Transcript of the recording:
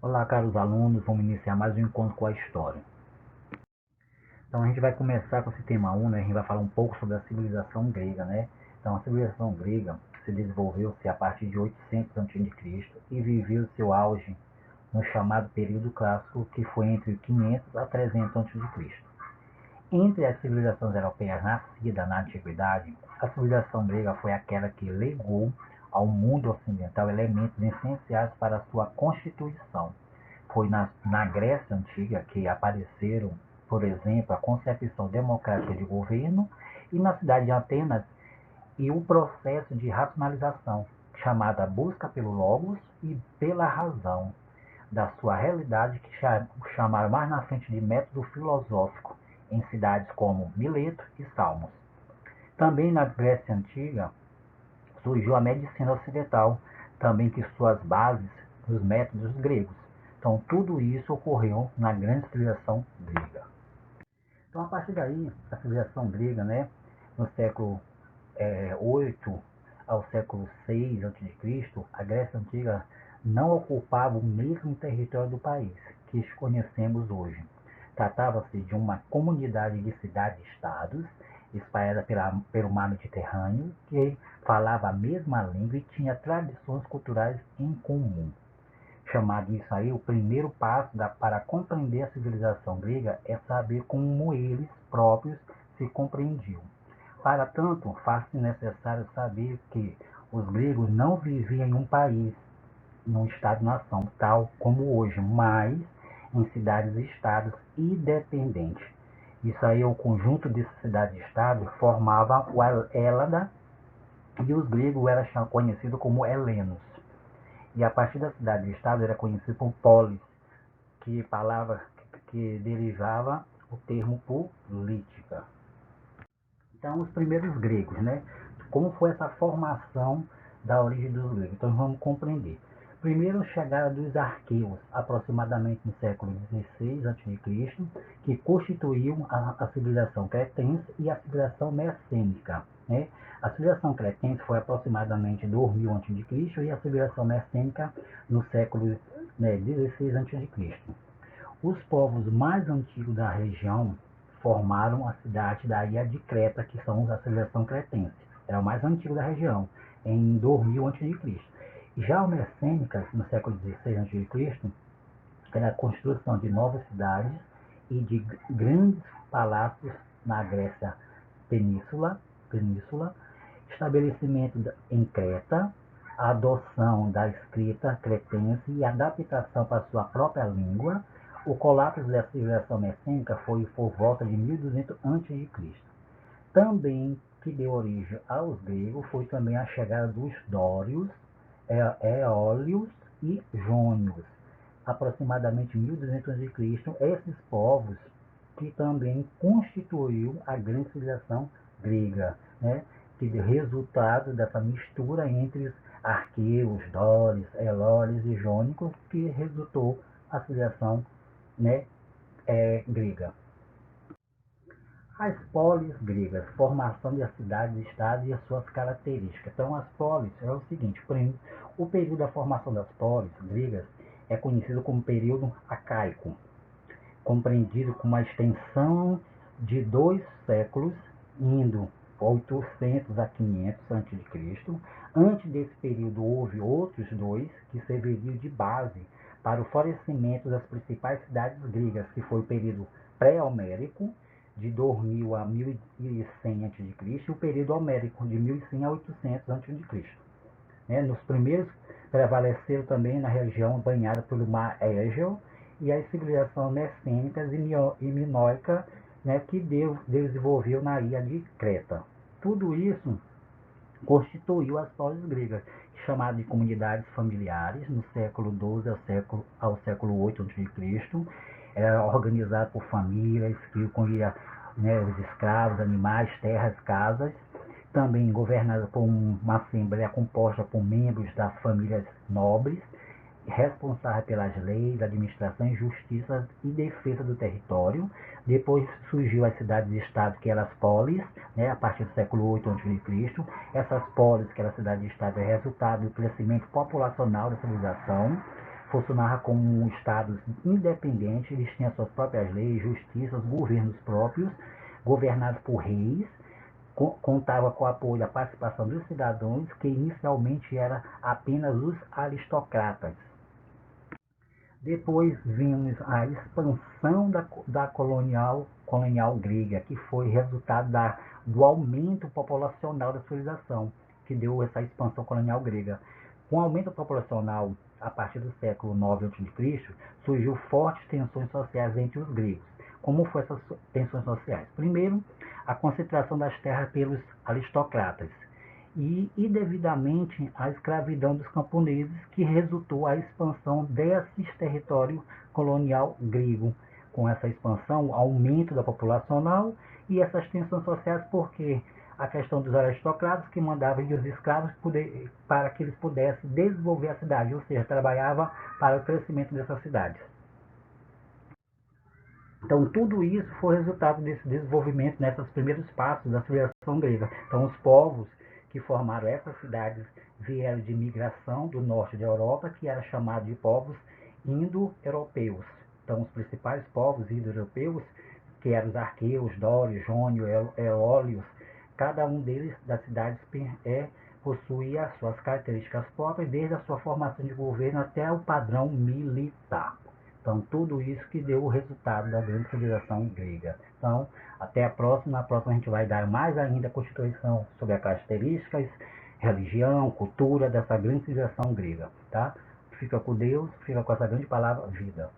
Olá, caros alunos, vamos iniciar mais um encontro com a história. Então a gente vai começar com esse tema 1, né? A gente vai falar um pouco sobre a civilização grega, né? Então a civilização grega se desenvolveu-se a partir de 800 a.C. e viveu seu auge no chamado período clássico, que foi entre 500 a 300 a.C. Entre as civilizações europeias nascidas na antiguidade, a civilização grega foi aquela que legou ao mundo ocidental elementos essenciais para a sua constituição. Foi na Grécia Antiga que apareceram, por exemplo, a concepção democrática de governo e na cidade de Atenas e o processo de racionalização, chamada busca pelo logos e pela razão da sua realidade, que chamaram mais na frente de método filosófico, em cidades como Mileto e Salmos. Também na Grécia Antiga surgiu a medicina ocidental, também que suas bases nos métodos gregos. Então tudo isso ocorreu na grande civilização grega. Então a partir daí, a civilização grega, né, no século 8 ao século 6 a.C., a Grécia Antiga não ocupava o mesmo território do país que conhecemos hoje. Tratava-se de uma comunidade de cidades-estados espalhada pelo mar Mediterrâneo, que falava a mesma língua e tinha tradições culturais em comum. Chamado isso aí, o primeiro passo para compreender a civilização grega é saber como eles próprios se compreendiam. Para tanto, faz-se necessário saber que os gregos não viviam em um país, num estado-nação, tal como hoje, mas em cidades-estados independentes. Isso aí, o conjunto de cidades-estados formava o Hélada e os gregos eram conhecidos como helenos. E a partir da cidade-estado era conhecido por polis, que palavra que derivava o termo política. Então, os primeiros gregos, né? Como foi essa formação da origem dos gregos? Então, vamos compreender. Primeiro, chegada dos arqueus, aproximadamente no século XVI a.C., que constituíam a civilização cretense e a civilização messênica, né? A civilização cretense foi aproximadamente 2000 a.C. e a civilização messênica no século XVI a.C. Os povos mais antigos da região formaram a cidade da ilha de Creta, que são a civilização cretense. Era o mais antigo da região, em 2000 a.C. Já os messênicas, no século XVI a.C., era a construção de novas cidades e de grandes palácios na Grécia península, estabelecimento em Creta, a adoção da escrita cretense e adaptação para sua própria língua. O colapso da civilização messênica foi por volta de 1200 a.C. Também que deu origem aos gregos foi também a chegada dos dórios, eólios e jônios, aproximadamente 1200 a.C. Esses povos que também constituiu a grande civilização grega, né? Que deu resultado dessa mistura entre os arqueus, dórios, eólios e jônicos, que resultou a civilização, né, grega. As polis gregas, formação das cidades-estados e as suas características. Então, as polis é o seguinte: o período da formação das polis gregas é conhecido como período arcaico, compreendido com uma extensão de 2 séculos, indo 800 a 500 a.C. Antes desse período, houve outros 2 que serviriam de base para o florescimento das principais cidades gregas, que foi o período pré-homérico, de 2000 a 1100 a.C., e o período homérico, de 1100 a 800 a.C. Nos primeiros prevaleceram também na região banhada pelo mar Égeo e as civilizações messênicas e minoica, né, que desenvolveu na ilha de Creta. Tudo isso constituiu as polis gregas, chamadas de comunidades familiares, no século XII ao século 8 a.C. Era organizado por famílias que incluía, né, os escravos, animais, terras, casas. Também governada por uma assembleia composta por membros das famílias nobres, responsável pelas leis, administração e justiça e defesa do território. Depois surgiu as cidades-estados, que eram as polis, né, a partir do século 8 a.C. Essas polis, que eram cidades-estados, é resultado do crescimento populacional da civilização. funcionava como um estado independente, eles tinham suas próprias leis, justiças, governos próprios, governados por reis, contava com o apoio e a participação dos cidadãos, que inicialmente era apenas os aristocratas. Depois vimos a expansão da colonial grega, que foi resultado do aumento populacional da civilização, que deu essa expansão colonial grega. Com o aumento populacional, a partir do século IX a.C., surgiu fortes tensões sociais entre os gregos. Como foram essas tensões sociais? Primeiro, a concentração das terras pelos aristocratas e indevidamente a escravidão dos camponeses, que resultou a expansão desse território colonial grego. Com essa expansão, aumento da populacional e essas tensões sociais, porque a questão dos aristocratas que mandavam os escravos para que eles pudessem desenvolver a cidade, ou seja, trabalhava para o crescimento dessas cidades. Então, tudo isso foi resultado desse desenvolvimento nesses primeiros passos da civilização grega. Então, os povos que formaram essas cidades vieram de migração do norte da Europa, que era chamado de povos indo-europeus. Então, os principais povos indo-europeus, que eram os arqueus, dórios, jônios, eólios, cada um deles das cidades possuía as suas características próprias, desde a sua formação de governo até o padrão militar. Então, tudo isso que deu o resultado da grande civilização grega. Então, até a próxima. Na próxima a gente vai dar mais ainda a constituição sobre as características, religião, cultura dessa grande civilização grega. Tá? Fica com Deus, fica com essa grande palavra, vida.